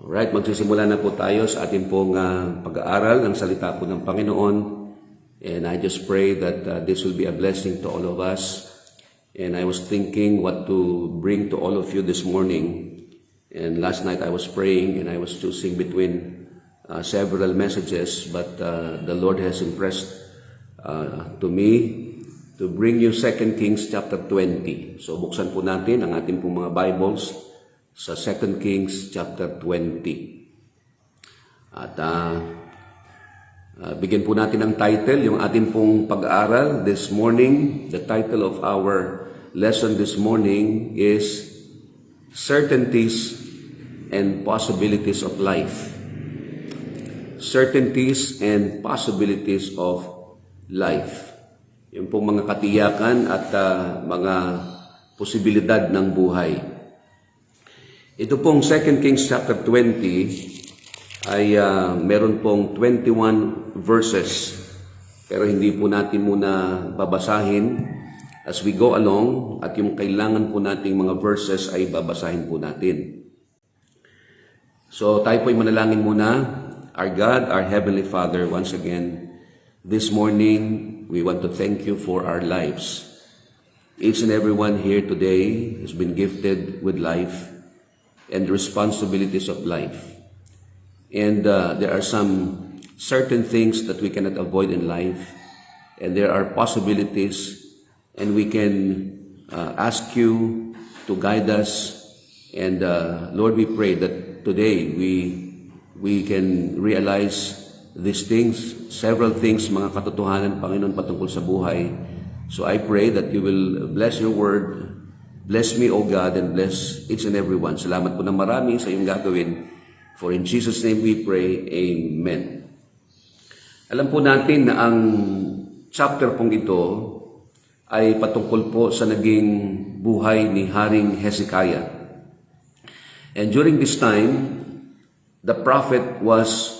Alright, magsisimula na po tayo sa ating pong pag-aaral ng salita po ng Panginoon. And I just pray that this will be a blessing to all of us. And I was thinking what to bring to all of you this morning. And last night I was praying and I was choosing between several messages. But the Lord has impressed to me to bring you 2 Kings chapter 20. So buksan po natin ang ating pong mga Bibles sa 2 Kings chapter 20. At bigyan po natin ang title, yung ating pong pag-aaral this morning. The title of our lesson this morning is Certainties and Possibilities of Life. Certainties and Possibilities of Life. Yung pong mga katiyakan at mga posibilidad ng buhay. Ito pong 2 Kings chapter 20 ay meron pong 21 verses. Pero hindi po natin muna babasahin as we go along at yung kailangan po nating mga verses ay babasahin po natin. So tayo po'y manalangin muna. Our God, our Heavenly Father, once again, this morning we want to thank you for our lives. Each and every one here today has been gifted with life and responsibilities of life. And there are some certain things that we cannot avoid in life, and there are possibilities, and we can ask you to guide us. And Lord, we pray that today we can realize these things, several things, mga katotohanan, Panginoon, patungkol sa buhay. So I pray that you will bless your word. Bless me, O God, and bless each and every one. Salamat po ng marami sa iyong gagawin. For in Jesus' name we pray, Amen. Alam po natin na ang chapter pong ito ay patungkol po sa naging buhay ni Haring Hezekiah. And during this time, the prophet was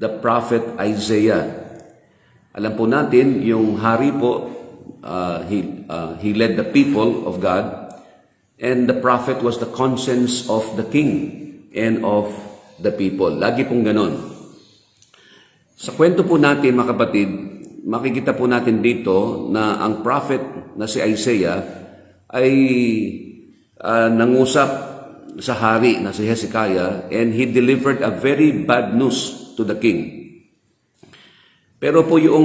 the prophet Isaiah. Alam po natin, yung hari po, he led the people of God. And the prophet was the conscience of the king and of the people. Lagi pong ganon. Sa kwento po natin, mga kapatid, makikita po natin dito na ang prophet na si Isaiah ay nangusap sa hari na si Hezekiah, and he delivered a very bad news to the king. Pero po yung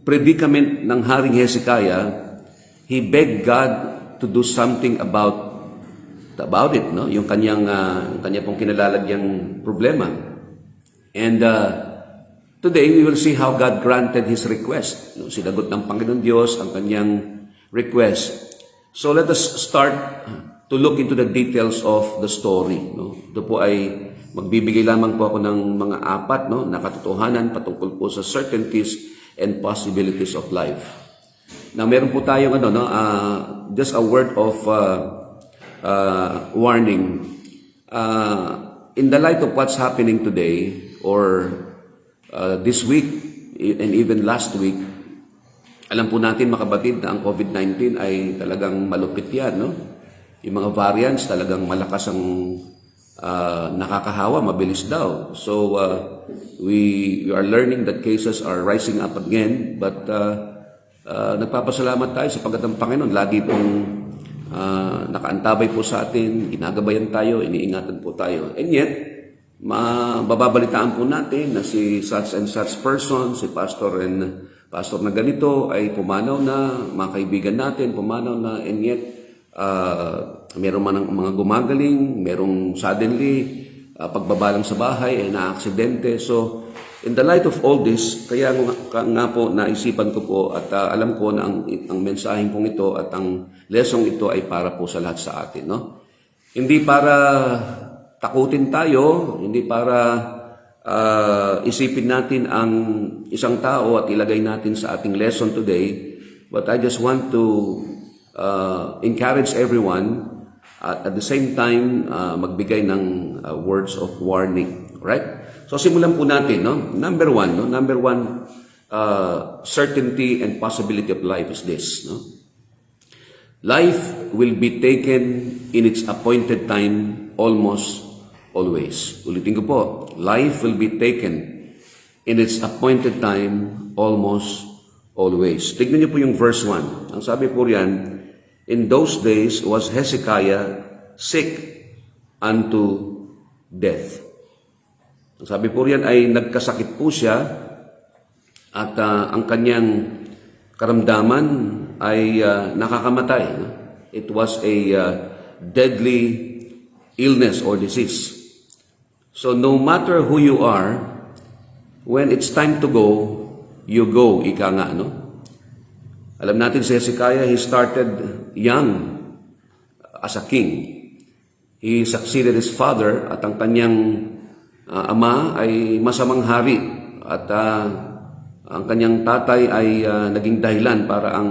predicament ng haring Hezekiah, he begged God to do something about it, no? Yung kanya pong kinalalagyang problema. And today we will see how God granted his request. No? Sinagot ng Panginoon Diyos ang kanyang request. So let us start to look into the details of the story. No? Ito po ay magbibigay lamang po ako ng mga apat, no, na katotohanan patungkol po sa certainties and possibilities of life. Now, meron po tayong just a word of warning. In the light of what's happening today or this week and even last week, alam po natin, mga kapatid, na ang COVID-19 ay talagang malupit yan. No? Yung mga variants talagang malakas ang nakakahawa, mabilis daw. So, we are learning that cases are rising up again, but nagpapasalamat tayo sapagkat ang Panginoon lagi pong nakaantabay po sa atin, ginagabayan tayo, iniingatan po tayo. And yet, mababalitaan po natin na si such and such person, si pastor na ganito ay pumanaw na, mga kaibigan natin pumanaw na, and yet meron man ang mga gumagaling, merong suddenly pagbabalang sa bahay ay naaksidente. So in the light of all this, kaya nga po naisipan ko po at alam ko na ang mensaheng pong ito at ang lesson ito ay para po sa lahat sa atin. No? Hindi para takutin tayo, hindi para isipin natin ang isang tao at ilagay natin sa ating lesson today, but I just want to encourage everyone at the same time magbigay ng words of warning. Right? So simulan po natin, no? Number one, certainty and possibility of life is this, no? Life will be taken in its appointed time almost always. Ulitin ko po, life will be taken in its appointed time, almost always. Tignan niyo po yung verse 1. Ang sabi po riyan, in those days was Hezekiah sick unto death. Ang sabi po riyan ay nagkasakit po siya at ang kanyang karamdaman ay nakakamatay. No? It was a deadly illness or disease. So no matter who you are, when it's time to go, you go, ika nga, no? Alam natin si Hezekiah, he started young as a king. He succeeded his father at ang kanyang ama ay masamang hari at ang kanyang tatay ay naging dahilan para ang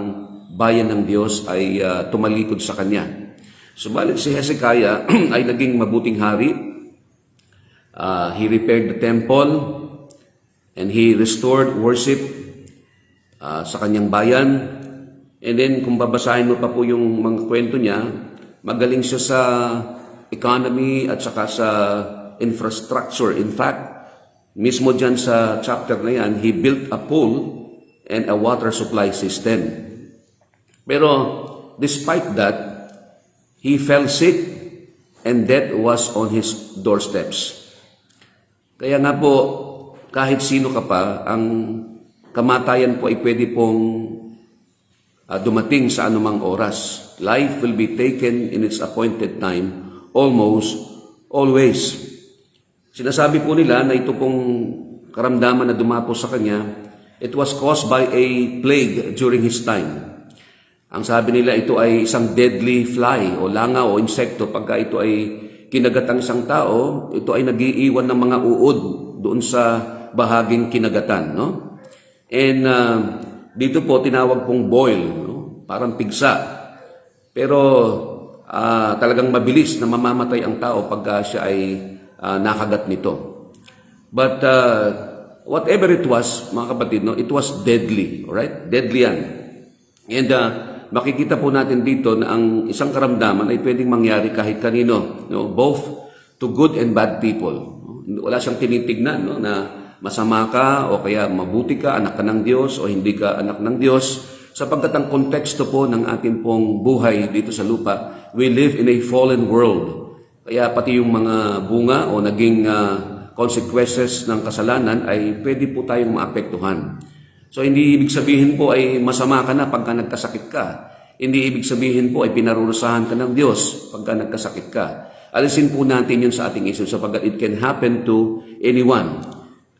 bayan ng Diyos ay tumalikod sa kanya. Subalit si Hezekiah ay naging mabuting hari. He repaired the temple and he restored worship sa kanyang bayan. And then kung babasahin mo pa po yung mga kwento niya, magaling siya sa economy at saka sa infrastructure. In fact, mismo dyan sa chapter na yan, he built a pool and a water supply system. Pero despite that, he fell sick and death was on his doorsteps. Kaya nga po, kahit sino ka pa, ang kamatayan po ay pwede pong dumating sa anumang oras. Life will be taken in its appointed time, almost always. Sinasabi po nila na ito pong karamdaman na dumapo sa kanya, it was caused by a plague during his time. Ang sabi nila, ito ay isang deadly fly o langaw o insekto. Pagka ito ay kinagat ang isang tao, ito ay nagiiwan ng mga uod doon sa bahaging kinagatan. No? And dito po tinawag pong boil, no? Parang pigsa. Pero talagang mabilis na mamamatay ang tao pagka siya ay nakagat nito. But whatever it was, mga kapatid, no, it was deadly. Alright? Deadly yan. And makikita po natin dito na ang isang karamdaman ay pwedeng mangyari kahit kanino. No? Both to good and bad people. No? Wala siyang tinitignan, no? Na masama ka o kaya mabuti ka, anak ka ng Diyos o hindi ka anak ng Diyos. Sapagkat ang konteksto po ng ating pong buhay dito sa lupa, we live in a fallen world. Kaya pati yung mga bunga o naging consequences ng kasalanan ay pwede po tayong maapektuhan. So hindi ibig sabihin po ay masama ka na pagka nagkasakit ka. Hindi ibig sabihin po ay pinarurusahan ka ng Diyos pagka nagkasakit ka. Alisin po natin yun sa ating isip sapagkat it can happen to anyone.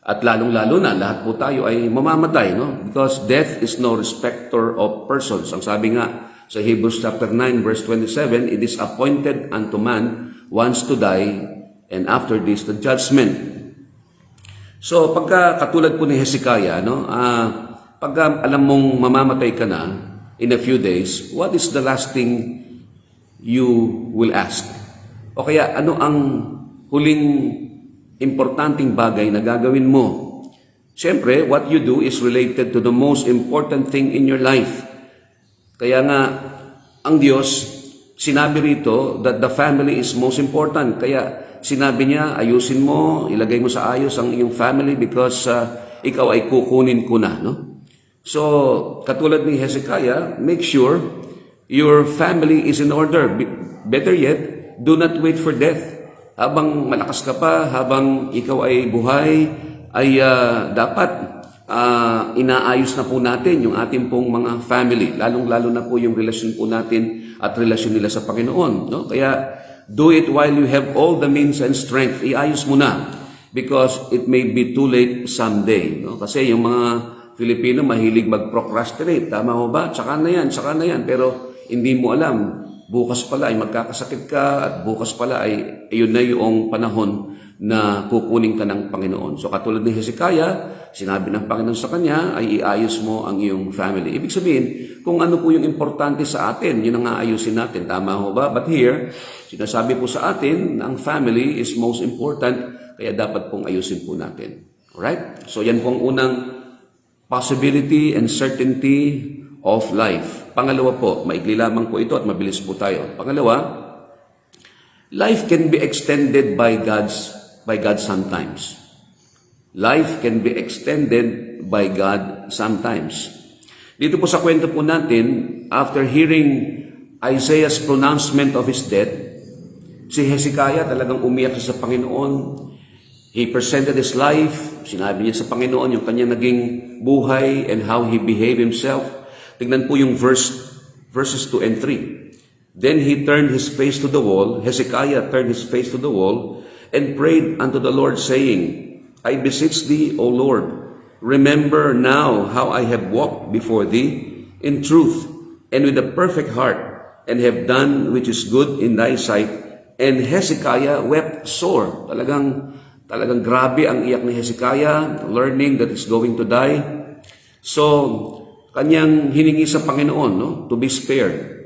At lalong-lalo na, lahat po tayo ay mamamatay, no? Because death is no respecter of persons. Ang sabi nga sa Hebrews chapter 9 verse 27, it is appointed unto man once to die, and after this the judgment. So pagka katulad po ni Hezekiah, no? Pagka alam mong mamamatay ka na in a few days, what is the last thing you will ask? O kaya ano ang huling importanteng bagay na gagawin mo? Siyempre, what you do is related to the most important thing in your life. Kaya nga, ang Diyos, sinabi rito that the family is most important. Kaya sinabi niya, ayusin mo, ilagay mo sa ayos ang iyong family because ikaw ay kukunin ko na. No? So, katulad ni Hezekiah, make sure your family is in order. Better yet, do not wait for death. Habang malakas ka pa, habang ikaw ay buhay, ay dapat inaayos na po natin yung ating pong mga family. Lalong-lalo na po yung relasyon po natin at relasyon nila sa Panginoon. No? Kaya, do it while you have all the means and strength. Iayos mo na because it may be too late someday. No? Kasi yung mga Filipino mahilig mag-procrastinate. Tama ho ba? Tsaka na yan. Pero hindi mo alam. Bukas pala ay magkakasakit ka at bukas pala ay yun na yung panahon na kukunin ka ng Panginoon. So katulad ni Hezekiah, sinabi ng Panginoon sa kanya ay iayos mo ang iyong family. Ibig sabihin, kung ano po yung importante sa atin, yun ang aayusin natin. Tama ho ba? But here, sinasabi po sa atin na ang family is most important, kaya dapat pong ayusin po natin. Alright? So yan po ang unang possibility and certainty of life. Pangalawa po, maikli lamang po ito at mabilis po tayo. Pangalawa, life can be extended by God sometimes. Life can be extended by God sometimes. Dito po sa kwento po natin, after hearing Isaiah's pronouncement of his death, si Hezekiah talagang umiyak sa Panginoon. He presented his life. Sinabi niya sa Panginoon yung kanyang naging buhay and how he behaved himself. Tignan po yung verses 2 and 3. Then he turned his face to the wall. Hezekiah turned his face to the wall and prayed unto the Lord, saying, I beseech thee, O Lord, remember now how I have walked before thee in truth and with a perfect heart, and have done which is good in thy sight. And Hezekiah wept sore. Talagang grabe ang iyak ni Hezekiah, learning that he's going to die. So, kanyang hiningi sa Panginoon, no, to be spared.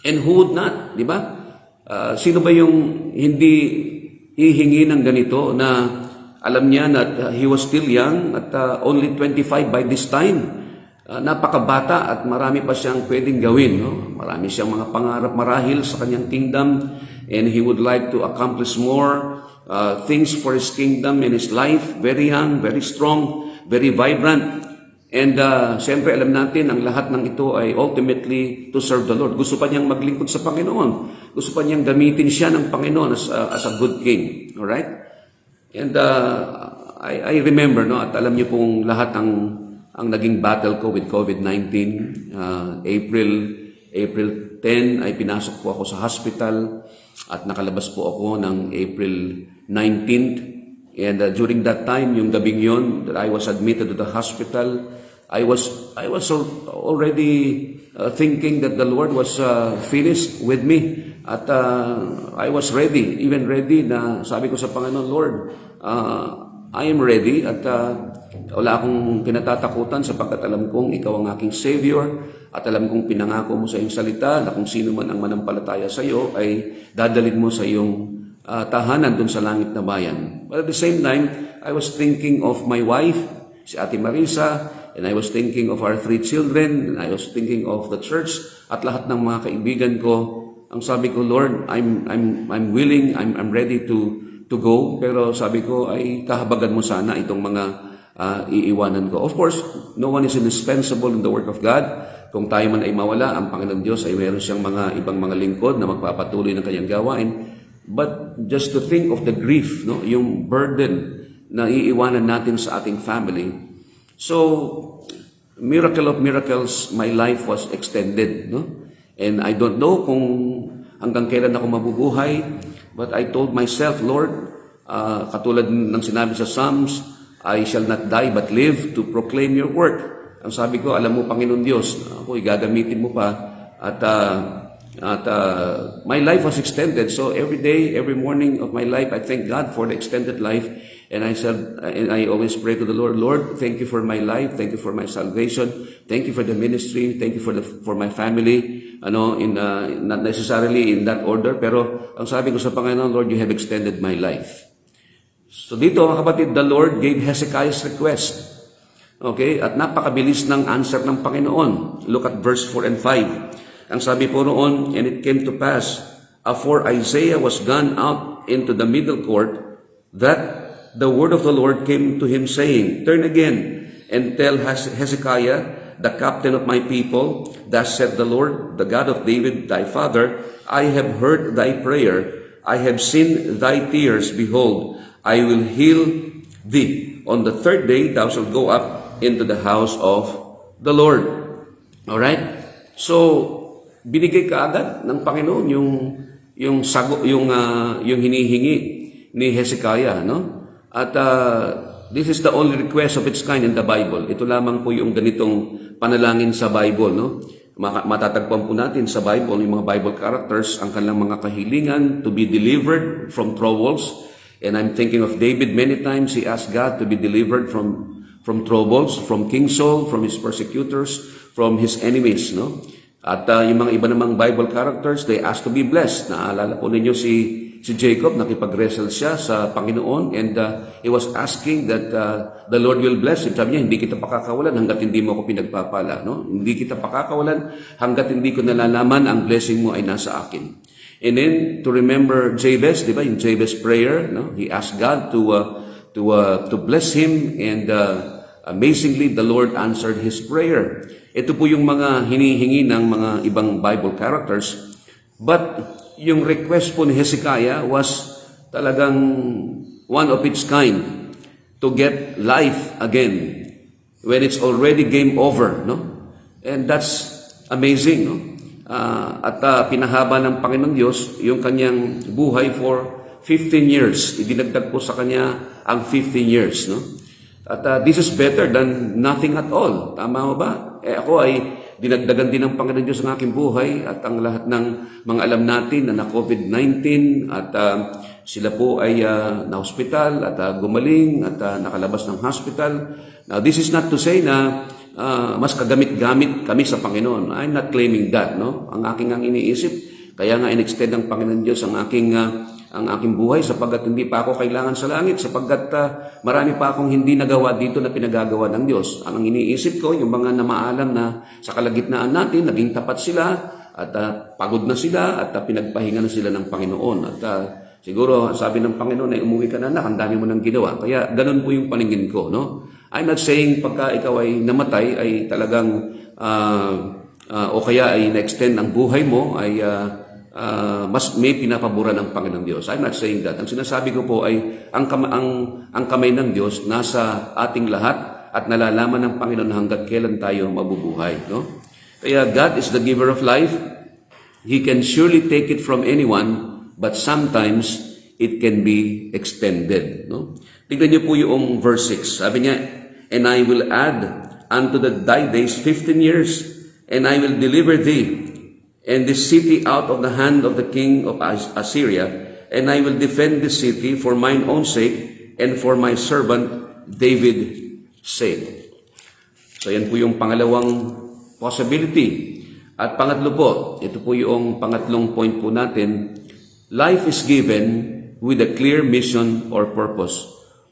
And who would not, di ba? Sino ba yung hindi hihingi ng ganito na alam niya na he was still young at only 25 by this time. Napakabata at marami pa siyang pwedeng gawin. No? Marami siyang mga pangarap marahil sa kanyang kingdom, and he would like to accomplish more things for his kingdom and his life. Very young, very strong, very vibrant. And siyempre alam natin, ang lahat ng ito ay ultimately to serve the Lord. Gusto pa niyang maglingkod sa Panginoon. Gusto pa niyang gamitin siya ng Panginoon as a good king. Alright? And I remember, no, at alam niyo pong lahat ang naging battle ko with COVID-19. April 10 ay pinasok po ako sa hospital at nakalabas po ako ng April 19th. And during that time, yung gabing yon that I was admitted to the hospital, I was already thinking that the Lord was finished with me. At I was ready, even ready na sabi ko sa Panginoon, Lord, I am ready at wala akong kinatatakutan sapagkat alam kong ikaw ang aking Savior at alam kong pinangako mo sa iyong salita na kung sino man ang manampalataya sa iyo ay dadalhin mo sa iyong tahanan dun sa langit na bayan. But at the same time, I was thinking of my wife, si Ate Marisa, and I was thinking of our 3 children, and I was thinking of the church at lahat ng mga kaibigan ko. Ang sabi ko, Lord, I'm willing, I'm ready to go, pero sabi ko ay kahabagan mo sana itong mga iiwanan ko. Of course, no one is indispensable in the work of God. Kung tayo man ay mawala, ang Panginoon Diyos ay meron siyang ibang mga lingkod na magpapatuloy ng kanyang gawain. But just to think of the grief, no, yung burden na iiwanan natin sa ating family. So, miracle of miracles, my life was extended, no? And I don't know kung hanggang kailan ako mabubuhay, but I told myself, Lord, katulad ng sinabi sa Psalms, I shall not die but live to proclaim your work. Ang sabi ko, alam mo, Panginoon Diyos, ako gagamitin mo pa at my life was extended. So every day, every morning of my life, I thank God for the extended life. And I said, and I always pray to the Lord, Lord, thank you for my life, thank you for my salvation, thank you for the ministry, thank you for my family. Not necessarily in that order, pero ang sabi ko sa Panginoon, Lord, you have extended my life. So dito, mga kapatid, the Lord gave Hezekiah's request. Okay? At napakabilis ng answer ng Panginoon. Look at verse 4 and 5. Ang sabi po roon, and it came to pass, afore Isaiah was gone out into the middle court, that the word of the Lord came to him, saying, Turn again, and tell Hezekiah, the captain of my people, thus said the Lord, the God of David thy father, I have heard thy prayer, I have seen thy tears, behold, I will heal thee. On the 3rd day, thou shalt go up into the house of the Lord. Alright? So, binigay kaagad ng Panginoon yung hinihingi ni Hezekiah, no? At this is the only request of its kind in the Bible. Ito lamang po yung ganitong panalangin sa Bible, no? Matatagpuan po natin sa Bible, yung mga Bible characters, ang kanilang mga kahilingan to be delivered from troubles. And I'm thinking of David. Many times he asked God to be delivered from troubles, from King Saul, from his persecutors, from his enemies, no? At yung mga iba namang Bible characters, they asked to be blessed. Naalala po ninyo si Jacob, nakipag-wrestle siya sa Panginoon, and he was asking that the Lord will bless him. Sabi niya, hindi kita pakakawalan hanggat hindi mo ako pinagpapala, no? Hindi kita pakakawalan hanggat hindi ko nalalaman ang blessing mo ay nasa akin. And then to remember Jabez, di ba? Yung Jabez prayer, no? He asked God to bless him, and amazingly the Lord answered his prayer. Ito po yung mga hinihingi ng mga ibang Bible characters. But yung request po ni Hezekiah was talagang one of its kind, to get life again when it's already game over, no? And that's amazing, no? Pinahaba ng Panginoon Diyos yung kanyang buhay for 15 years. Idinagdag po sa kanya ang 15 years, no? This is better than nothing at all. Tama ba? Ako ay dinagdagan din ng Panginoon Diyos ang aking buhay, at ang lahat ng mga alam natin na COVID-19, at sila po ay na-hospital at gumaling at nakalabas ng hospital. Now, this is not to say na mas kagamit-gamit kami sa Panginoon. I'm not claiming that, no? Ang aking iniisip, kaya nga in-extend ng Panginoon Diyos ang aking buhay, sapagkat hindi pa ako kailangan sa langit, sapagkat marami pa akong hindi nagawa dito na pinagagawa ng Diyos. Ang iniisip ko, yung mga namaalam na sa kalagitnaan natin, naging tapat sila, at pagod na sila, at pinagpahinga na sila ng Panginoon. At siguro, sabi ng Panginoon ay umuwi ka na anak, ang dami mo nang ginawa. Kaya ganun po yung paningin ko, no? I'm not saying pagka ikaw ay namatay ay talagang o kaya ay na-extend ang buhay mo ay mas may pinapabura ng Panginoong Diyos. I'm not saying that. Ang sinasabi ko po ay ang kamay ng Diyos nasa ating lahat, at nalalaman ng Panginoon hanggat kailan tayo mabubuhay, no? Kaya God is the giver of life. He can surely take it from anyone, but sometimes it can be extended, no? Tignan niyo po yung verse 6. Sabi niya, "And I will add unto thy days 15 years, and I will deliver thee and this city out of the hand of the king of Assyria, and I will defend this city for mine own sake and for my servant David's sake." So yan po yung pangalawang possibility. At pangatlo po, ito po yung pangatlong point po natin, life is given with a clear mission or purpose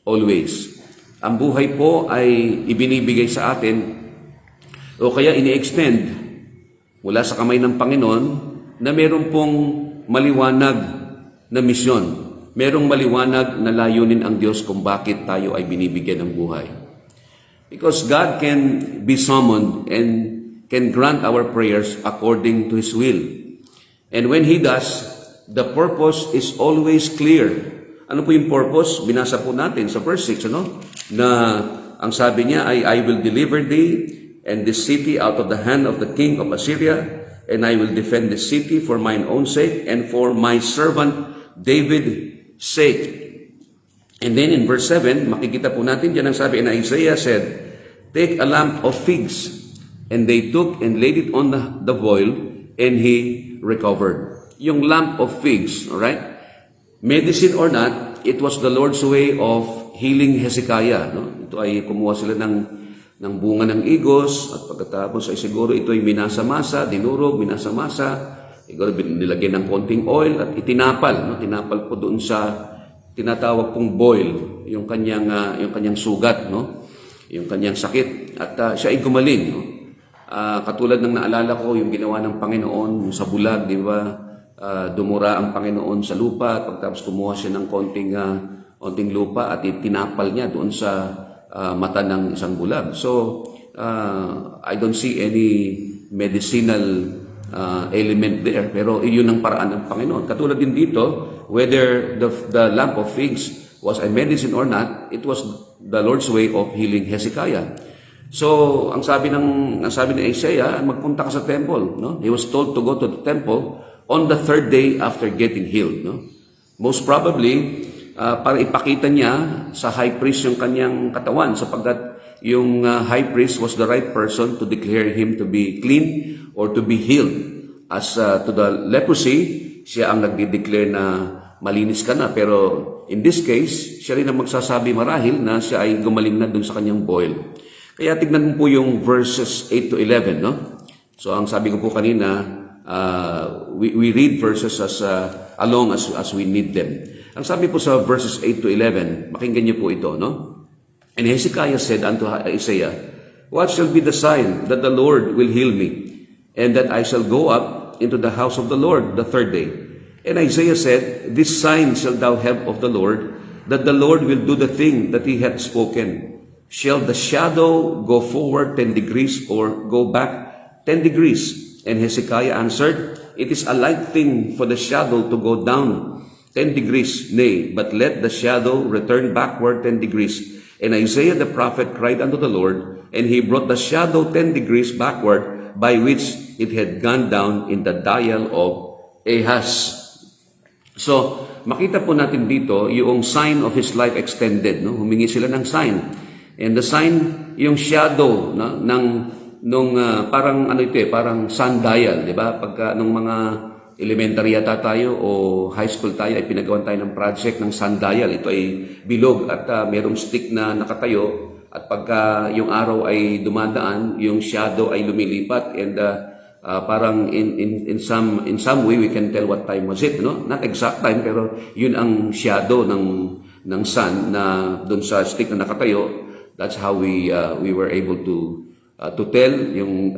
always. Ang buhay po ay ibinibigay sa atin o kaya ini-extend mula sa kamay ng Panginoon na meron pong maliwanag na misyon. Merong maliwanag na layunin ang Diyos kung bakit tayo ay binibigyan ng buhay. Because God can be summoned and can grant our prayers according to His will. And when He does, the purpose is always clear. Ano po yung purpose? Binasa po natin sa verse 6, ano? Na ang sabi niya ay, "I will deliver thee and this city out of the hand of the king of Assyria, and I will defend this city for mine own sake and for my servant David's sake." And then in verse 7, makikita po natin dyan ang sabi, "And Isaiah said, Take a lump of figs, and they took and laid it on the boil, and he recovered." Yung lump of figs, alright? Medicine or not, it was the Lord's way of healing Hezekiah, no? Ito ay kumuha sila ng bunga ng igos, at pagkatapos ay siguro ito ay minasa-masa, dinurog, minasa-masa, siguro nilagyan ng konting oil at itinapal, no? Tinapal po doon sa tinatawag pong boil, yung kanyang sugat, no? Yung kanyang sakit, at siya ay gumaling, no? Katulad ng naalala ko yung ginawa ng Panginoon sa bulag, di ba? Dumura ang Panginoon sa lupa, at pagtapos kumuha siya ng konting lupa at itinapal niya doon sa mata ng isang bulag. So, I don't see any medicinal element there, pero iyon ang paraan ng Panginoon. Katulad din dito, whether the lump of figs was a medicine or not, it was the Lord's way of healing Hezekiah. So, ang sabi ni Isaiah, magpunta ka sa temple, no? He was told to go to the temple on the third day after getting healed, no? Most probably, para ipakita niya sa high priest yung kanyang katawan, sapagkat yung high priest was the right person to declare him to be clean or to be healed. As to the leprosy, siya ang nagde-declare na malinis ka na. Pero in this case, siya rin ang magsasabi marahil na siya ay gumaling na dun sa kanyang boil. Kaya tignan mo po yung verses 8 to 11, no? So ang sabi ko po kanina, we read verses as along as we need them. Ang sabi po sa verses 8 to 11, pakinggan niyo po ito, no? "And Hezekiah said unto Isaiah, What shall be the sign that the Lord will heal me, and that I shall go up into the house of the Lord the third day? And Isaiah said, "This sign shall thou have of the Lord, that the Lord will do the thing that he hath spoken. Shall the shadow go forward 10 degrees or go back 10 degrees? And Hezekiah answered, It is a light thing for the shadow to go down 10 degrees, nay, but let the shadow return backward 10 degrees. And Isaiah the prophet cried unto the Lord, and he brought the shadow 10 degrees backward, by which it had gone down in the dial of Ahaz." So, makita po natin dito yung sign of his life extended. No? Humingi sila ng sign. And the sign, yung shadow no? Parang ano ito parang sundial, di ba? Pagka nung mga elementary yata tayo o high school tayo ay pinagawan tayo ng project ng sundial. Ito ay bilog at merong stick na nakatayo at pagka yung araw ay dumadaan, yung shadow ay lumilipat and parang in some way we can tell what time was it, no? Not exact time pero yun ang shadow ng sun na doon sa stick na nakatayo. That's how we were able to tell yung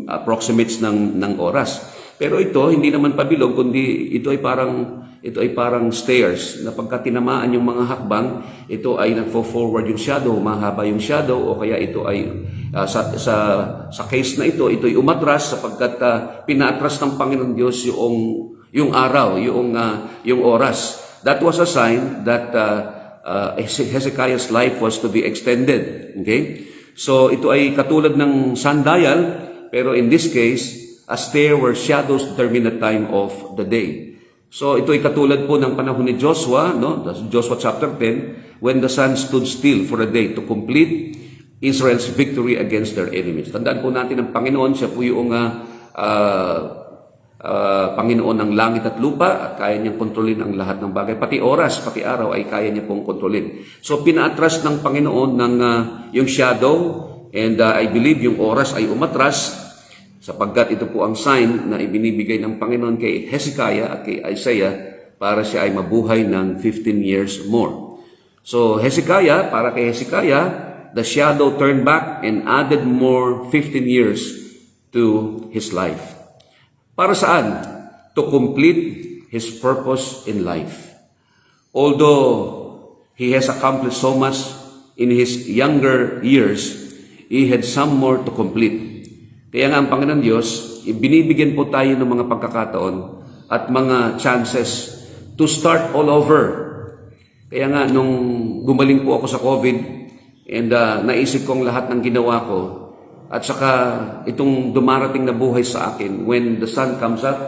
approximates ng oras. Pero ito hindi naman pabilog kundi ito ay parang stairs na pagka tinamaan yung mga hakbang, ito ay nagfo-forward yung shadow, mahaba yung shadow o kaya ito ay sa case na ito ay umatras sapagkat pinaatras ng Panginoon Diyos yung araw, yung oras. That was a sign that Hezekiah's life was to be extended. Okay? So ito ay katulad ng sundial, pero in this case, a stair where shadows determine the time of the day. So ito ay katulad po ng panahon ni Joshua, no? Joshua chapter 10, when the sun stood still for a day to complete Israel's victory against their enemies. Tandaan po natin ang Panginoon, siya po yung Panginoon ng langit at lupa at kaya niyang kontrolin ang lahat ng bagay. Pati oras, pati araw ay kaya niya pong kontrolin. So pinaatras ng Panginoon ng yung shadow and I believe yung oras ay umatras sapagkat ito po ang sign na ibinibigay ng Panginoon kay Hezekiah at kay Isaiah para siya ay mabuhay ng 15 years more. So Hezekiah, para kay Hezekiah, the shadow turned back and added more 15 years to his life. Para saan? To complete his purpose in life. Although he has accomplished so much in his younger years, he had some more to complete. Kaya nga ang Panginoon Diyos, binibigyan po tayo ng mga pagkakataon at mga chances to start all over. Kaya nga nung gumaling po ako sa COVID and naisip kong lahat ng ginawa ko at saka itong dumarating na buhay sa akin, when the sun comes up,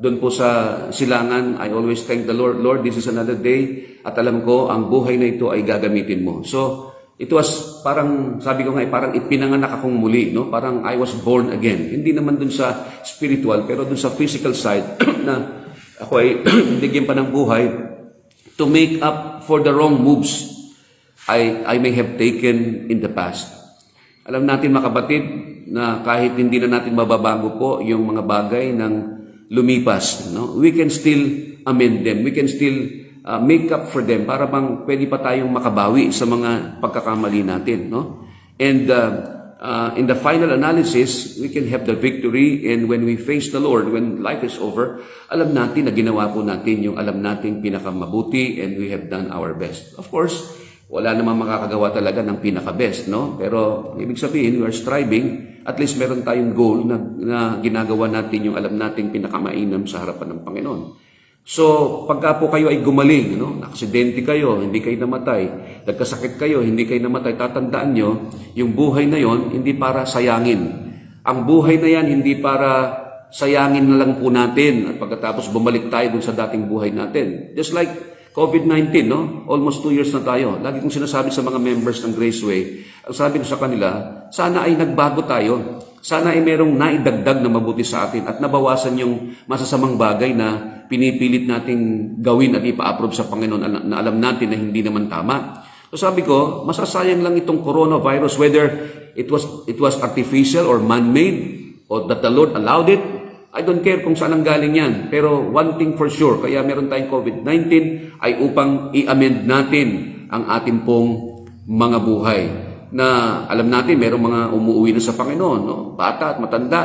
doon po sa silangan, I always thank the Lord, Lord, this is another day at alam ko ang buhay na ito ay gagamitin mo. So, it was parang, sabi ko nga, parang ipinanganak akong muli, no? Parang I was born again. Hindi naman dun sa spiritual, pero dun sa physical side na ako ay bigyan pa ng buhay to make up for the wrong moves I may have taken in the past. Alam natin mga kapatid na kahit hindi na natin mababago po yung mga bagay ng lumipas, no? We can still amend them. We can still make up for them para bang pwede pa tayong makabawi sa mga pagkakamali natin, no? And in the final analysis, we can have the victory, and when we face the Lord, when life is over, alam natin na ginawa po natin yung alam nating pinakamabuti and we have done our best. Of course, wala namang makakagawa talaga ng pinaka-best, no? Pero ibig sabihin, we are striving, at least meron tayong goal na ginagawa natin yung alam nating pinakamainam sa harapan ng Panginoon. So, pagka po kayo ay gumaling, no? Aksidente kayo, hindi kayo namatay, nagkasakit kayo, hindi kayo namatay, tatandaan nyo, yung buhay na yon hindi para sayangin. Ang buhay na yan, hindi para sayangin na lang po natin at pagkatapos bumalik tayo dun sa dating buhay natin. Just like COVID-19, no? Almost 2 years na tayo. Lagi kong sinasabi sa mga members ng Graceway, ang sabi ko sa kanila, sana ay nagbago tayo. Sana ay merong naidagdag na mabuti sa atin at nabawasan yung masasamang bagay na pinipilit nating gawin at ipa-approve sa Panginoon na alam natin na hindi naman tama. So sabi ko, masasayang lang itong coronavirus, whether it was artificial or man-made or that the Lord allowed it. I don't care kung saan ang galing yan. Pero one thing for sure, kaya meron tayong COVID-19 ay upang i-amend natin ang ating pong mga buhay. Na alam natin, merong mga umuwi na sa Panginoon, no? Bata at matanda.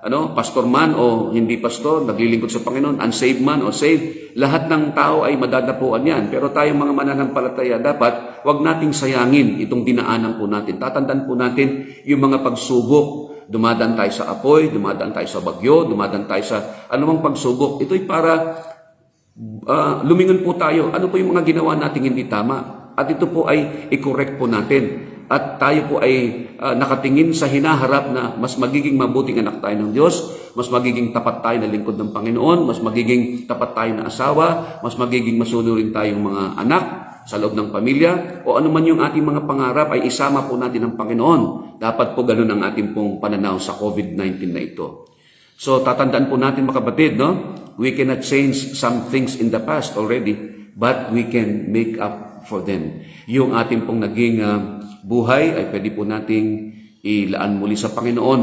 pastor man o hindi pastor, naglilingkod sa Panginoon, unsaved man o saved, lahat ng tao ay madadapuan yan. Pero tayong mga mananampalataya, dapat wag nating sayangin itong dinaanan po natin. Tatandaan po natin yung mga pagsubok. Dumadaan tayo sa apoy, dumadaan tayo sa bagyo, dumadaan tayo sa anumang pagsubok. Ito'y para lumingon po tayo. Ano po yung mga ginawa nating hindi tama? At ito po ay i-correct po natin. At tayo po ay nakatingin sa hinaharap na mas magiging mabuting anak tayo ng Diyos, mas magiging tapat tayo na lingkod ng Panginoon, mas magiging tapat tayo na asawa, mas magiging masunurin tayong mga anak sa loob ng pamilya, o ano man yung ating mga pangarap ay isama po natin ng Panginoon. Dapat po ganun ang ating pong pananaw sa COVID-19 na ito. So tatandaan po natin mga kapatid, no? We cannot change some things in the past already, but we can make up for them. Yung ating pong naging buhay ay pwede po nating ilaan muli sa Panginoon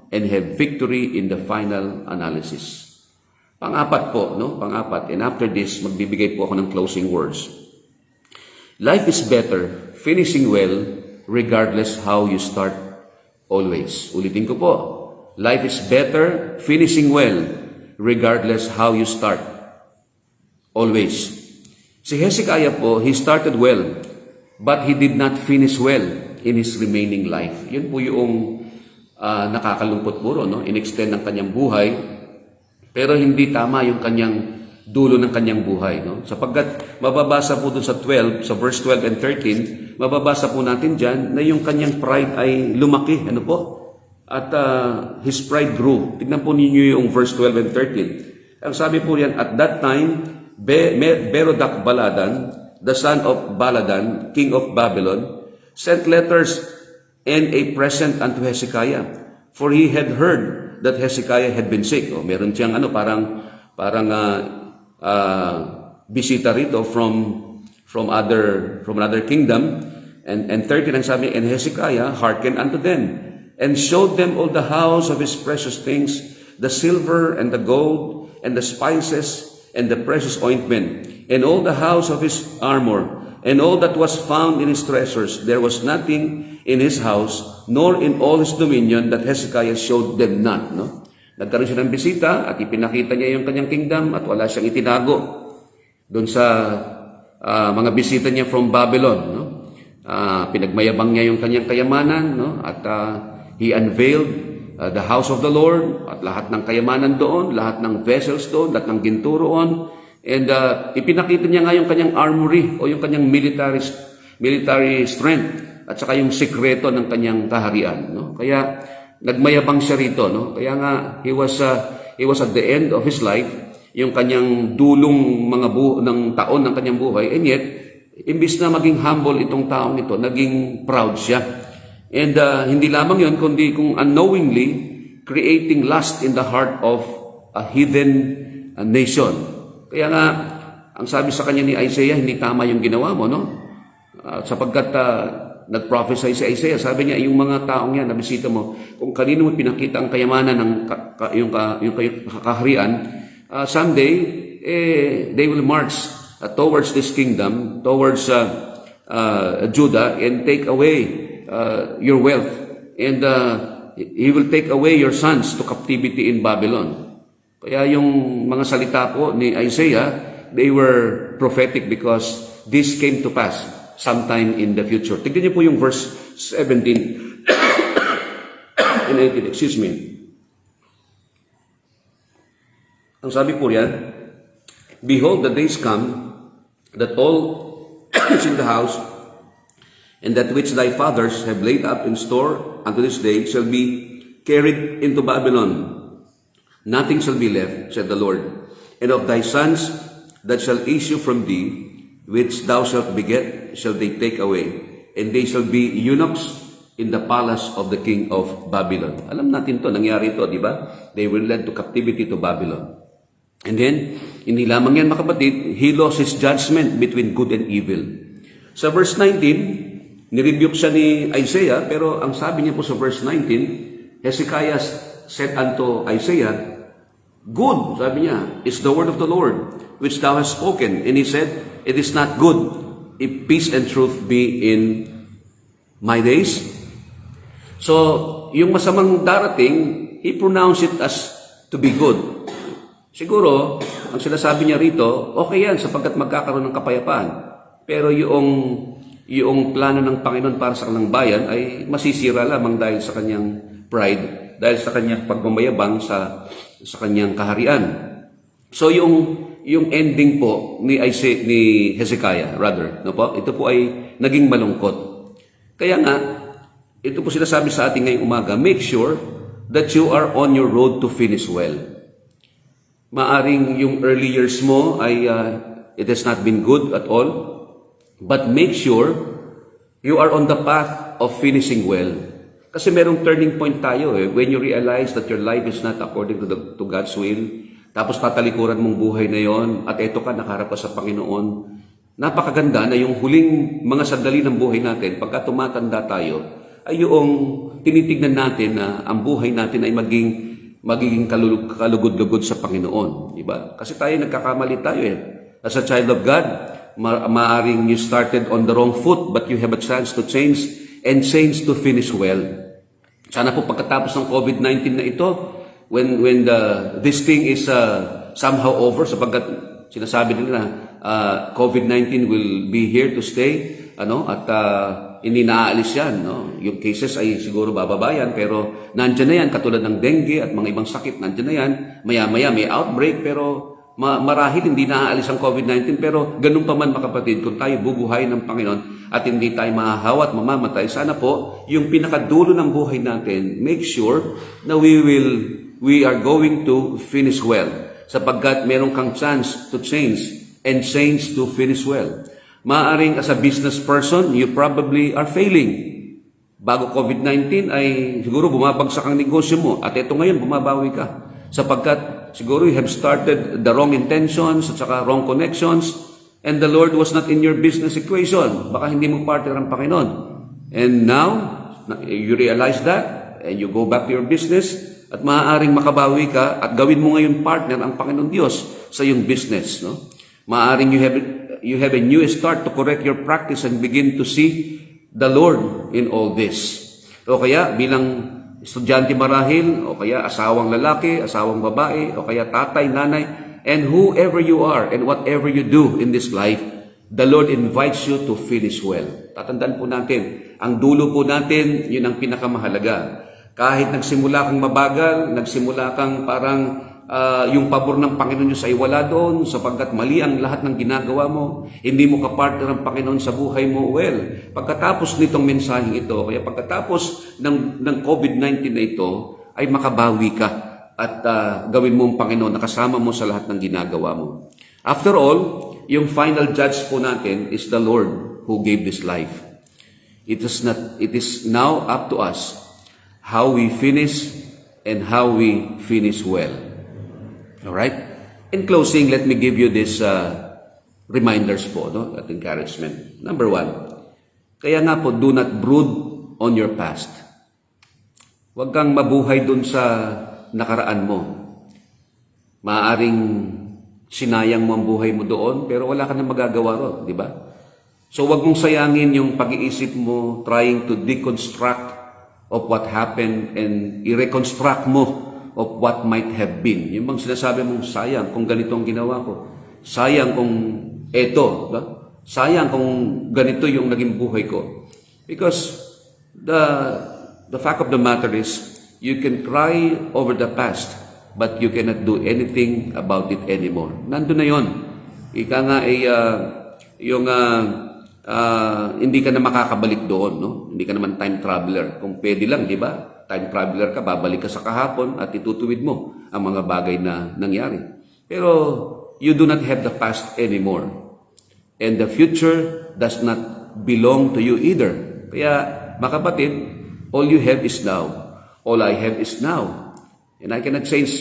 and have victory in the final analysis. Pang-apat po, no? Pang-apat. And after this, magbibigay po ako ng closing words. Life is better finishing well regardless how you start always. Ulitin ko po. Life is better finishing well regardless how you start always. Si Hezekiah po, he started well, but he did not finish well in his remaining life. Yun po yung nakakalungkot puro, no? In-extend ng kanyang buhay, pero hindi tama yung kanyang dulo ng kanyang buhay, no? Sapagkat mababasa po dun sa 12, sa verse 12 and 13, mababasa po natin dyan na yung kanyang pride ay lumaki, ano po? At his pride grew. Tignan po ninyo yung verse 12 and 13. Ang sabi po yan, at that time, Berodak Baladan, the son of Baladan, king of Babylon, sent letters and a present unto Hezekiah, for he had heard that Hezekiah had been sick. O, meron siyang parang bisita rito from another kingdom. And 13 ang sabi, and Hezekiah hearkened unto them, and showed them all the house of his precious things, the silver and the gold, and the spices, and the precious ointment, and all the house of his armor, and all that was found in his treasures. There was nothing in his house, nor in all his dominion, that Hezekiah showed them not. No? Nagkaroon siya ng bisita, at ipinakita niya yung kanyang kingdom, at wala siyang itinago doon sa mga bisita niya from Babylon. No? Pinagmayabang niya yung kanyang kayamanan, no? At he unveiled the house of the Lord, at lahat ng kayamanan doon, lahat ng vessels doon, lahat ng ginto roon, and ipinakita niya nga yung kanyang armory o yung kanyang military strength, at saka yung sekreto ng kanyang kaharian, no? Kaya nagmayabang siya rito, no? Kaya nga he was at the end of his life, yung kanyang dulong ng taon ng kanyang buhay, and yet imbis na maging humble itong taong ito, naging proud siya. And hindi lamang yun, kundi kung unknowingly creating lust in the heart of a heathen nation. Kaya nga, ang sabi sa kanya ni Isaiah, hindi tama yung ginawa mo, no? Sapagkat nag-prophesy si Isaiah, sabi niya, yung mga taong yan, nabisita mo, kung kanino mo pinakita ang kayamanan ng yung kaharian, someday, they will march towards this kingdom, towards Judah, and take away your wealth, and he will take away your sons to captivity in Babylon. Kaya yung mga salita po ni Isaiah, they were prophetic because this came to pass sometime in the future. Tignan niyo po yung verse 17 and 18, excuse me. Ang sabi po yan, behold, the days come that all is in the house, and that which thy fathers have laid up in store unto this day shall be carried into Babylon. Nothing shall be left, said the Lord. And of thy sons that shall issue from thee, which thou shalt beget, shall they take away. And they shall be eunuchs in the palace of the king of Babylon. Alam natin to, nangyari ito, di ba? They were led to captivity to Babylon. And then, hindi lamang yan mga kapatid, he lost his judgment between good and evil. Sa verse 19, nirebuke siya ni Isaiah, pero ang sabi niya po sa verse 19, Hezekiah said unto Isaiah, good, sabi niya, is the word of the Lord, which thou hast spoken. And he said, it is not good if peace and truth be in my days. So, yung masamang darating, he pronounced it as to be good. Siguro, ang sinasabi niya rito, okay yan sapagkat magkakaroon ng kapayapaan. Pero yung plano ng Panginoon para sa kanyang bayan ay masisira lamang dahil sa kanyang pride, dahil sa kanyang pagmamayabang sa kanyang kaharian. So yung ending po ni Hezekiah, no po, ito po ay naging malungkot. Kaya nga, ito po sinasabi sa ating ngayong umaga, make sure that you are on your road to finish well. Maaring yung early years mo ay it has not been good at all, but make sure you are on the path of finishing well. Kasi merong turning point tayo when you realize that your life is not according to God's will, tapos tatalikuran mong buhay na yon at eto ka nakaharap ka sa Panginoon. Napakaganda na yung huling mga sandali ng buhay natin, pagka tumatanda tayo, ay yung tinitignan natin na ang buhay natin ay magiging kalugod-lugod sa Panginoon. Diba? Kasi tayo nagkakamali tayo As a child of God, maaring you started on the wrong foot, but you have a chance to change and change to finish well. Sana po pagkatapos ng COVID-19 na ito, when this thing is somehow over, sapagkat sinasabi nila COVID-19 will be here to stay, at hindi naaalis yan, Yung cases ay siguro bababayan, pero nandiyan na yan, katulad ng dengue at mga ibang sakit, nandiyan na yan. Maya-maya may outbreak, pero marahil hindi naaalis ang COVID-19, pero ganun pa man mga kapatid, kung tayo bubuhay ng Panginoon at hindi tayo mahahawa at mamamatay, sana po yung pinakadulo ng buhay natin, make sure na we are going to finish well, sapagkat meron kang chance to change and change to finish well. Maaring as a business person, you probably are failing. Bago COVID-19 ay siguro bumabagsak ang negosyo mo at ito ngayon bumabawi ka. Sapagkat siguro you have started the wrong intentions at saka wrong connections and the Lord was not in your business equation. Baka hindi mo partner ang Panginoon. And now, you realize that and you go back to your business at maaaring makabawi ka at gawin mo ngayon partner ang Panginoon Diyos sa iyong business. Maaaring you have a new start to correct your practice and begin to see the Lord in all this. O kaya bilang estudyante marahil, o kaya asawang lalaki, asawang babae, o kaya tatay, nanay, and whoever you are and whatever you do in this life, the Lord invites you to finish well. Tatandaan po natin, ang dulo po natin, yun ang pinakamahalaga. Kahit nagsimula kang mabagal, nagsimula kang parang yung pabor ng Panginoon Diyos ay wala doon sapagkat mali ang lahat ng ginagawa mo, hindi mo kapartner ang Panginoon sa buhay mo, well, pagkatapos nitong mensaheng ito, kaya pagkatapos ng COVID-19 na ito, ay makabawi ka at gawin mo ang Panginoon na kasama mo sa lahat ng ginagawa mo. After all, yung final judge po natin is the Lord who gave this life. It is now up to us how we finish and how we finish well. Alright? In closing, let me give you these reminders po, at encouragement. Number 1, kaya nga po, do not brood on your past. Huwag kang mabuhay dun sa nakaraan mo. Maaring sinayang mo ang buhay mo doon, pero wala ka na magagawa ron, di ba? So huwag mong sayangin yung pag-iisip mo, trying to deconstruct of what happened and i-reconstruct mo of what might have been. Yung bang sinasabi mong sayang kung ganito ang ginawa ko. Sayang kung eto. Ba? Sayang kung ganito yung naging buhay ko. Because the fact of the matter is, you can cry over the past, but you cannot do anything about it anymore. Nandun na yun. Ika nga hindi ka na makakabalik doon. No? Hindi ka naman time traveler. Kung pwede lang, di ba? Time traveler ka, babalik ka sa kahapon at itutuwid mo ang mga bagay na nangyari. Pero you do not have the past anymore. And the future does not belong to you either. Kaya, mga kapatid, all you have is now. All I have is now. And I cannot change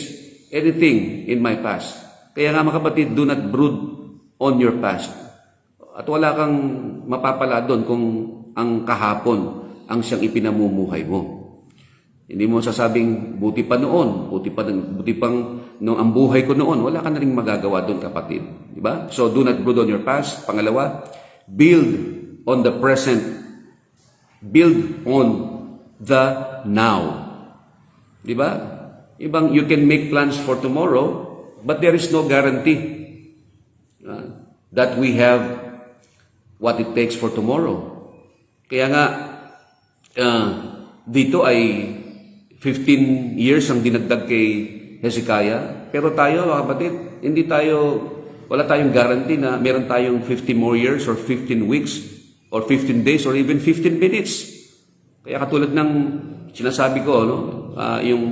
anything in my past. Kaya nga mga kapatid, do not brood on your past. At wala kang mapapala doon kung ang kahapon ang siyang ipinamumuhay mo. Hindi mo sasabing, buti pa noon, buti pang noong ang buhay ko noon, wala ka na rin magagawa doon, kapatid. Diba? So, do not brood on your past. Pangalawa, build on the present. Build on the now. Diba? Ibang, you can make plans for tomorrow, but there is no guarantee that we have what it takes for tomorrow. Kaya nga, dito ay 15 years ang dinagdag kay Hezekiah. Pero tayo, mga kapatid, wala tayong guarantee na meron tayong 15 more years or 15 weeks or 15 days or even 15 minutes. Kaya katulad ng sinasabi ko, yung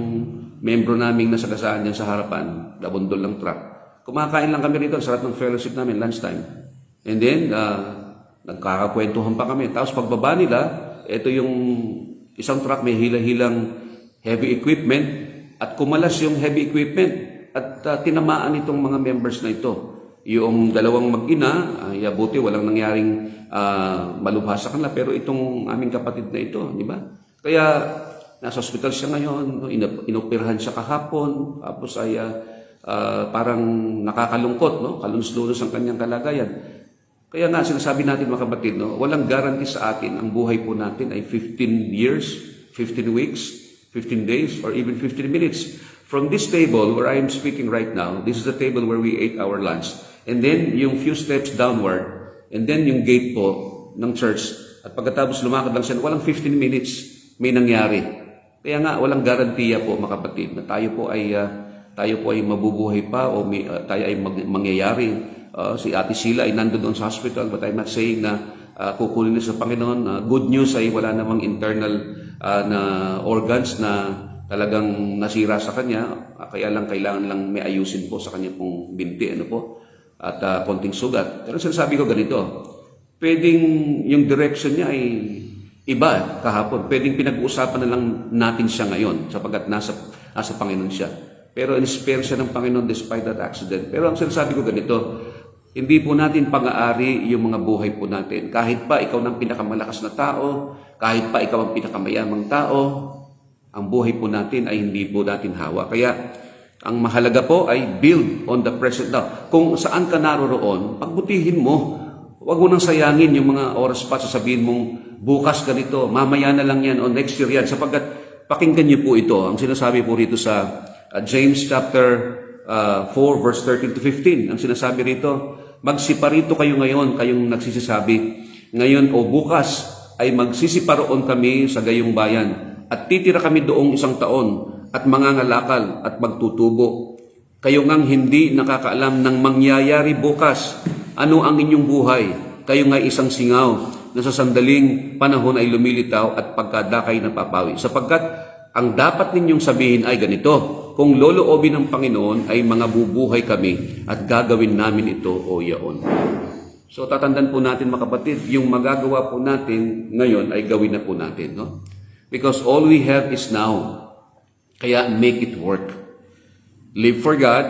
membro naming nasagasaan dyan sa harapan, nabundol ng truck. Kumakain lang kami rito, sarap ng fellowship namin, lunchtime. And then, nagkakakwentuhan pa kami. Tapos pagbaba nila, ito yung isang truck may hila-hilang heavy equipment at kumalas yung heavy equipment at tinamaan itong mga members na ito. Yung dalawang mag-ina, buti walang nangyaring malubha sa kanila, pero itong aming kapatid na ito, di ba? Kaya nasa hospital siya ngayon, inoperahan siya kahapon, tapos ay parang nakakalungkot, kalunos-lunos ang kanyang kalagayan. Kaya nga sinasabi natin mga kapatid, walang guarantee sa atin, ang buhay po natin ay 15 years, 15 weeks, 15 days, or even 15 minutes. From this table where I am speaking right now, this is the table where we ate our lunch. And then yung few steps downward, and then yung gate po ng church, at pagkatapos lumakad lang siya, walang 15 minutes, may nangyari. Kaya nga, walang garantiya po mga kapatid na tayo po ay mabubuhay pa o tayo ay mangyayari. Si Ate Sheila ay nandun doon sa hospital, but I'm not saying na kukunin niya sa Panginoon. Good news ay wala namang internal na organs na talagang nasira sa kanya. Kaya lang kailangan lang may ayusin po sa kanya pong binti, at konting sugat. Pero sinasabi ko ganito, pwedeng yung direction niya ay iba kahapon. Pwedeng pinag-uusapan na lang natin siya ngayon sapagkat nasa Panginoon siya. Pero in-spare siya ng Panginoon despite that accident. Pero ang sinasabi ko ganito, hindi po natin pang-aari yung mga buhay po natin. Kahit pa ikaw ng pinakamalakas na tao, kahit pa ikaw ang pinakamayamang tao, ang buhay po natin ay hindi po natin hawa. Kaya ang mahalaga po ay build on the present now. Kung saan ka naroroon, pagbutihin mo. Huwag mo nang sayangin yung mga oras pa, sasabihin mong bukas ganito, mamaya na lang yan o next year yan. Sapagkat pakinggan niyo po ito. Ang sinasabi po rito sa James chapter 4 verse 13 to 15. Ang sinasabi rito, magsiparito kayo ngayon, kayong nagsisisabi, ngayon o bukas ay magsisiparoon kami sa gayong bayan at titira kami doong 1 taon at mangangalakal at magtutubo. Kayo ngang hindi nakakaalam ng mangyayari bukas. Ano ang inyong buhay? Kayo nga isang singaw na sa sandaling panahon ay lumilitaw at pagkadakay napapawi. Sapagkat ang dapat ninyong sabihin ay ganito, kung loloobin ng Panginoon ay mga bubuhay kami at gagawin namin ito o yaon. So tatandaan po natin mga kapatid, yung magagawa po natin ngayon ay gawin na po natin. Because all we have is now. Kaya make it work. Live for God,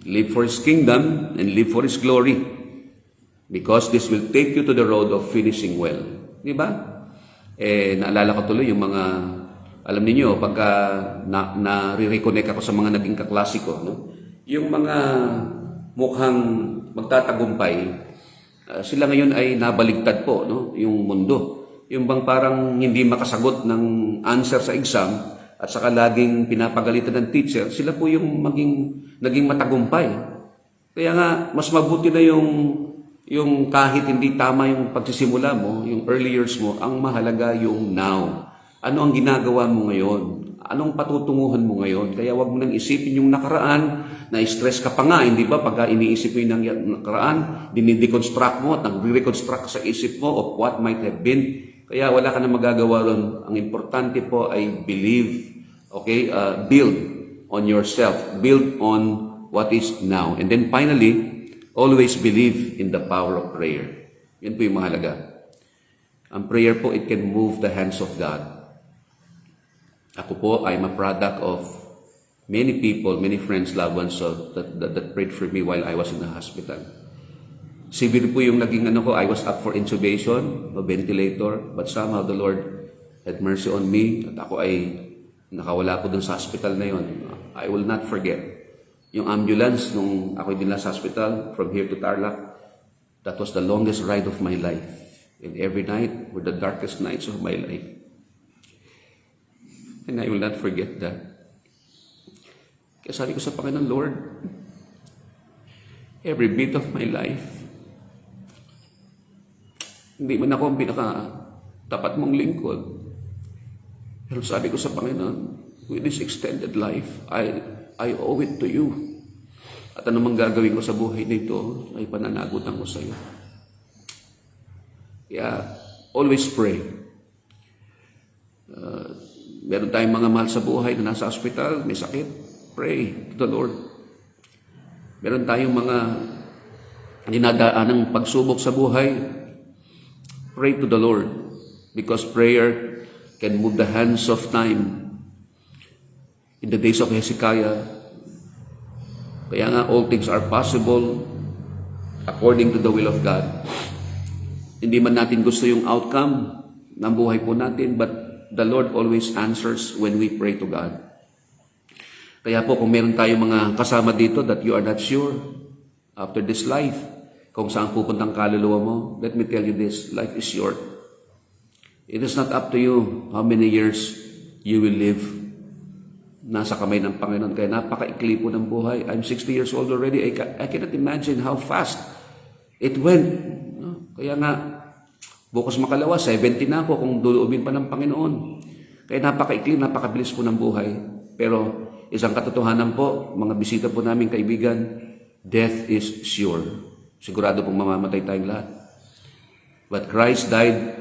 live for His kingdom, and live for His glory. Because this will take you to the road of finishing well. Di ba? Naalala ko tuloy yung mga, alam niyo pagka na-reconnect ako sa mga naging kaklase ko, yung mga mukhang magtatagumpay, sila ngayon ay nabaligtad po, yung mundo. Yung bang parang hindi makasagot ng answer sa exam, at saka laging pinapagalitan ng teacher, sila po yung naging matagumpay. Kaya nga, mas mabuti na yung kahit hindi tama yung pagsisimula mo, yung early years mo, ang mahalaga yung now. Ano ang ginagawa mo ngayon? Anong patutunguhan mo ngayon? Kaya wag mo nang isipin yung nakaraan, na-stress ka pa nga, hindi ba? Pagka iniisip mo yung nakaraan, dinideconstruct mo at nag-reconstruct sa isip mo of what might have been. Kaya wala ka na magagawa ron. Ang importante po ay believe. Okay? Build on yourself. Build on what is now. And then finally, always believe in the power of prayer. Yan po yung mahalaga. Ang prayer po, it can move the hands of God. Ako po, I'm a product of many people, many friends, loved ones that prayed for me while I was in the hospital. Severe po yung naging ko, I was up for intubation, a ventilator, but somehow the Lord had mercy on me at ako ay nakawala po dun sa hospital na yun. I will not forget. Yung ambulance nung ako dinala sa hospital from here to Tarlac, that was the longest ride of my life. And every night were the darkest nights of my life. And I will not forget that. Kaya sabi ko sa Panginoon, Lord, every bit of my life, hindi man ako ang pinaka-tapat mong lingkod. Pero sabi ko sa Panginoon, with this extended life, I owe it to you. At anumang gagawin ko sa buhay nito, ay pananagutan ko sa iyo. Kaya, always pray. Meron tayong mga mahal sa buhay na nasa ospital, may sakit, pray to the Lord. Meron tayong mga dinadaanang pagsubok sa buhay, pray to the Lord. Because prayer can move the hands of time. In the days of Hezekiah, kaya nga all things are possible according to the will of God. Hindi man natin gusto yung outcome ng buhay po natin, but the Lord always answers when we pray to God. Kaya po kung meron tayong mga kasama dito that you are not sure after this life, kung saan pupuntang kaluluwa mo, let me tell you this, life is short. It is not up to you how many years you will live. Nasa kamay ng Panginoon. Kaya napaka-ikli po ng buhay. I'm 60 years old already. I cannot imagine how fast it went. No? Kaya nga, bukas makalawa, 70 na ako kung duluubin pa ng Panginoon. Kaya napaka-ikli, napakabilis po ng buhay. Pero isang katotohanan po, mga bisita po namin kaibigan, death is sure. Sigurado pong mamamatay tayong lahat. But Christ died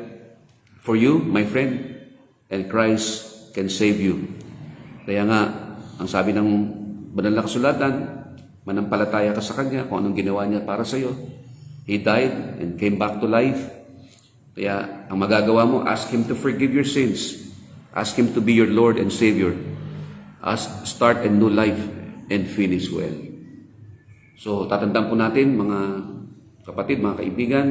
for you, my friend, and Christ can save you. Kaya nga, ang sabi ng banal na kasulatan, manampalataya ka sa Kanya kung anong ginawa Niya para sa iyo. He died and came back to life. Kaya ang magagawa mo, ask Him to forgive your sins. Ask Him to be your Lord and Savior. Start a new life and finish well. So, tatandaan po natin, mga kapatid, mga kaibigan,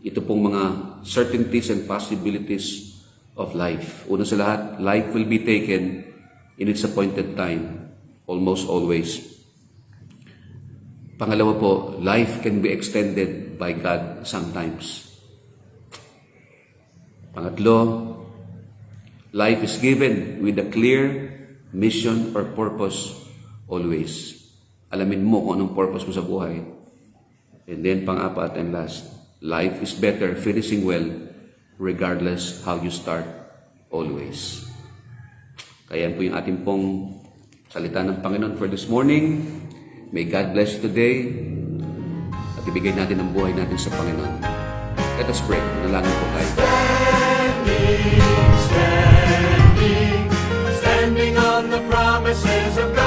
ito pong mga certainties and possibilities of life. Una sa lahat, life will be taken in its appointed time, almost always. Pangalawa po, life can be extended by God sometimes. Pangatlo, life is given with a clear mission or purpose always. Alamin mo kung anong purpose mo sa buhay. And then, pang-apat and last, life is better finishing well regardless how you start always. Kaya yan po yung ating pong salita ng Panginoon for this morning. May God bless you today. At ibigay natin ang buhay natin sa Panginoon. Let us pray. Nalangin po tayo. Standing on the promises of God.